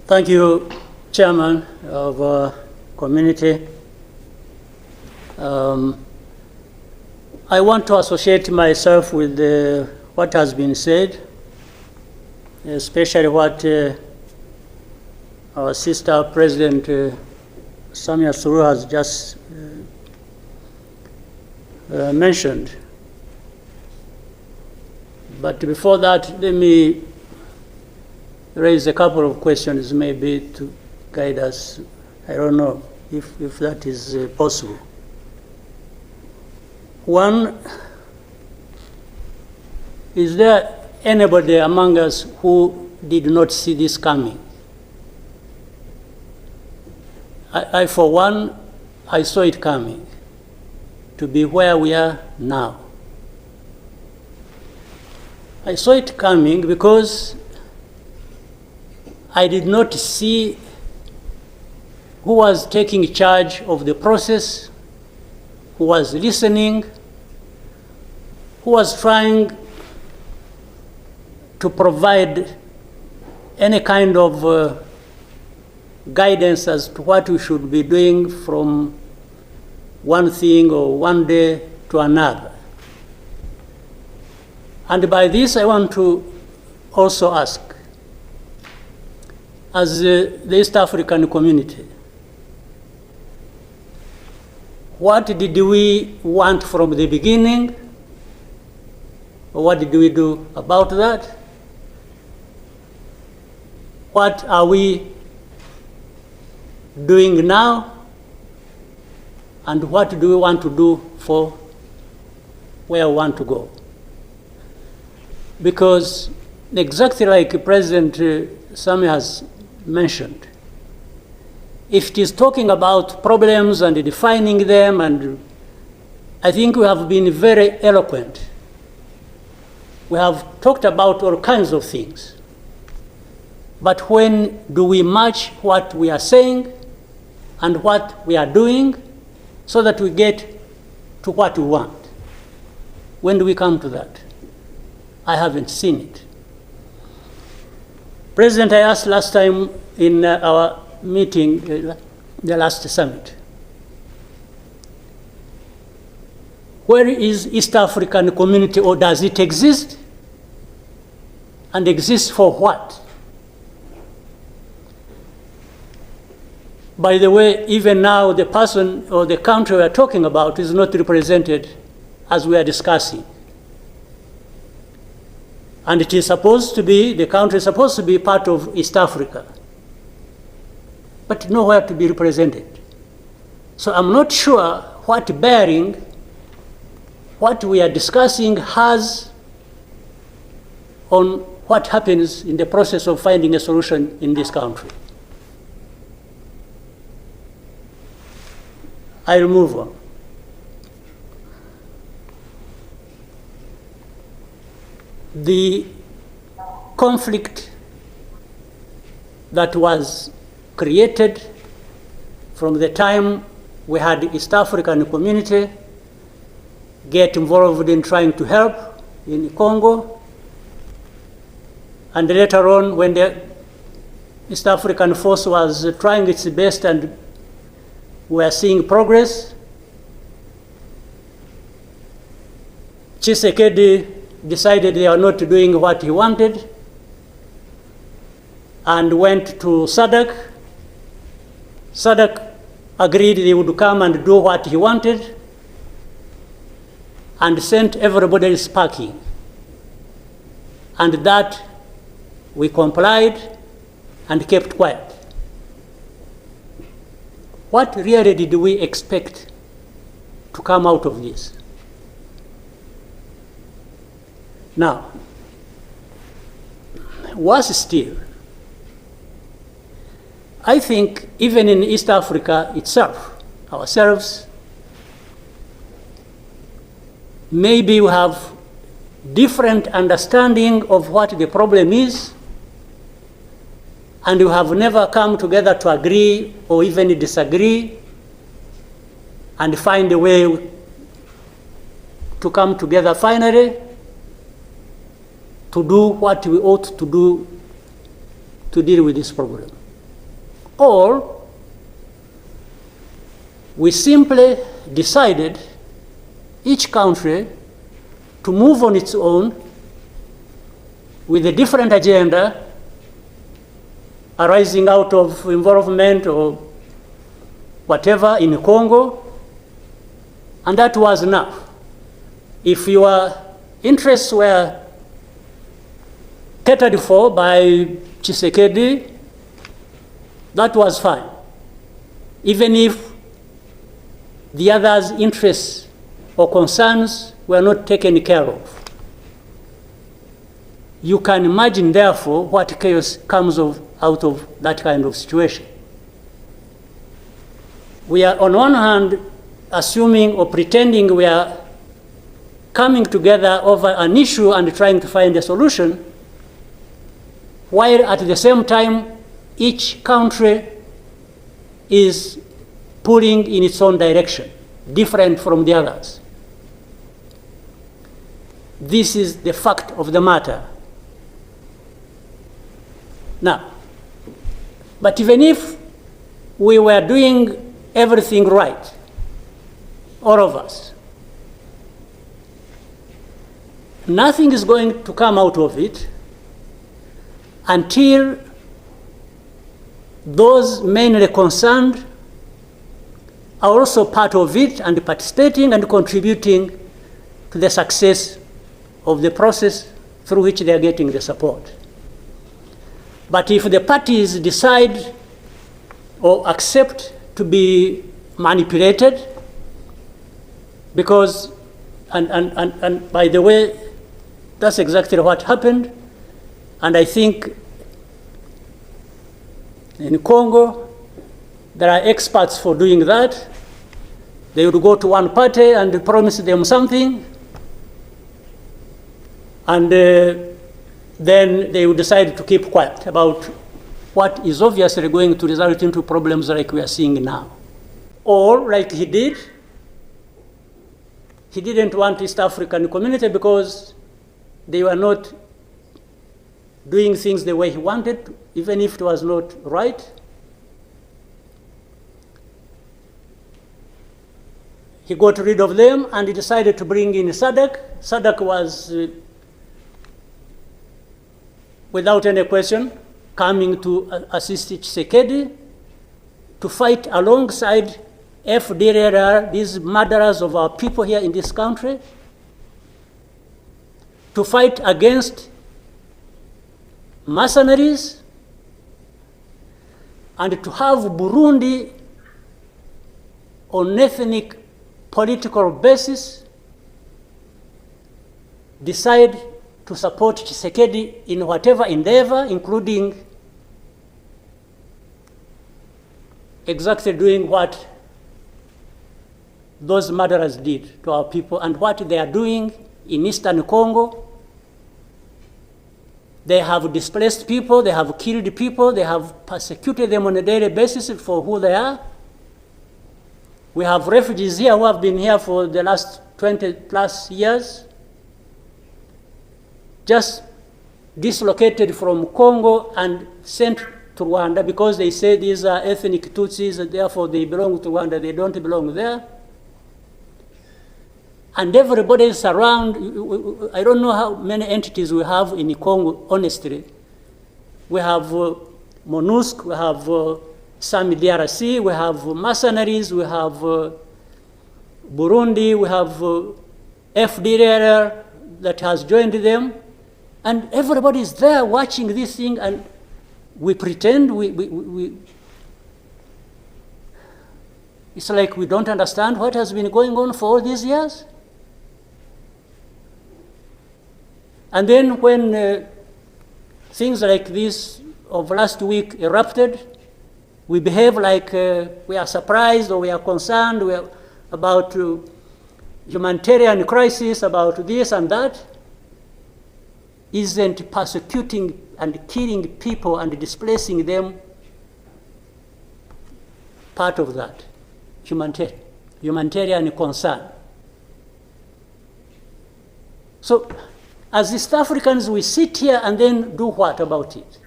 Thank you, Chairman of Community. I want to associate myself with what has been said, especially what our sister President Samia Suluhu has just mentioned. But before that, let me raise a couple of questions maybe to guide us. I don't know if that is possible. One, is there anybody among us who did not see this coming? I for one, I saw it coming to be where we are now. I saw it coming because I did not see who was taking charge of the process, who was listening, who was trying to provide any kind of guidance as to what we should be doing from one thing or one day to another. And by this, I want to also ask, as the East African community, what did we want from the beginning? Or what did we do about that? What are we doing now? And what do we want to do for where we want to go? Because exactly like President Sami has mentioned, if it is talking about problems and defining them, and I think we have been very eloquent. We have talked about all kinds of things. But when do we match what we are saying and what we are doing so that we get to what we want? When do we come to that? I haven't seen it. President, I asked last time in our meeting, the last summit, where is East African community, or does it exist? And exist for what? By the way, even now the person or the country we are talking about is not represented as we are discussing. And it is supposed to be, the country is supposed to be part of East Africa, but nowhere to be represented. So I'm not sure what bearing what we are discussing has on what happens in the process of finding a solution in this country. I'll move on. The conflict that was created from the time we had East African community get involved in trying to help in Congo, and later on when the East African force was trying its best and we are seeing progress, Tshisekedi decided they are not doing what he wanted and went to SADC. SADC agreed they would come and do what he wanted and sent everybody packing. And that we complied and kept quiet. What really did we expect to come out of this? Now, worse still, I think even in East Africa itself, ourselves, maybe we have different understanding of what the problem is, and we have never come together to agree or even disagree and find a way to come together finally to do what we ought to do to deal with this problem. Or we simply decided, each country, to move on its own with a different agenda arising out of involvement or whatever in Congo, and that was enough. If your interests were catered for by Tshisekedi, that was fine, even if the others' interests or concerns were not taken care of. You can imagine, therefore, what chaos comes out of that kind of situation. We are, on one hand, assuming or pretending we are coming together over an issue and trying to find a solution, while at the same time, each country is pulling in its own direction, different from the others. This is the fact of the matter. Now, but even if we were doing everything right, all of us, nothing is going to come out of it until those mainly concerned are also part of it and participating and contributing to the success of the process through which they are getting the support. But if the parties decide or accept to be manipulated, because, and by the way, that's exactly what happened, and I think in Congo, there are experts for doing that. They would go to one party and promise them something, and then they would decide to keep quiet about what is obviously going to result into problems like we are seeing now. Or, like he did, he didn't want East African community because they were not doing things the way he wanted, even if it was not right. He got rid of them and he decided to bring in SADC. SADC was, without any question, coming to assist Tshisekedi to fight alongside FDLR, these murderers of our people here in this country, to fight against mercenaries, and to have Burundi on ethnic political basis decide to support Tshisekedi in whatever endeavor, including exactly doing what those murderers did to our people and what they are doing in Eastern Congo. They have displaced people, they have killed people, they have persecuted them on a daily basis for who they are. We have refugees here who have been here for the last 20 plus years, just dislocated from Congo and sent to Rwanda because they say these are ethnic Tutsis and therefore they belong to Rwanda, they don't belong there. And everybody is around. I don't know how many entities we have in Congo, honestly. We have MONUSC, we have SAMI DRC, we have mercenaries, we have Burundi, we have FDLR that has joined them. And everybody is there watching this thing, and we pretend it's like we don't understand what has been going on for all these years. And then when things like this of last week erupted, we behave like we are surprised or we are concerned about humanitarian crisis, about this and that. Isn't persecuting and killing people and displacing them part of that humanitarian concern? So as East Africans, we sit here and then do what about it?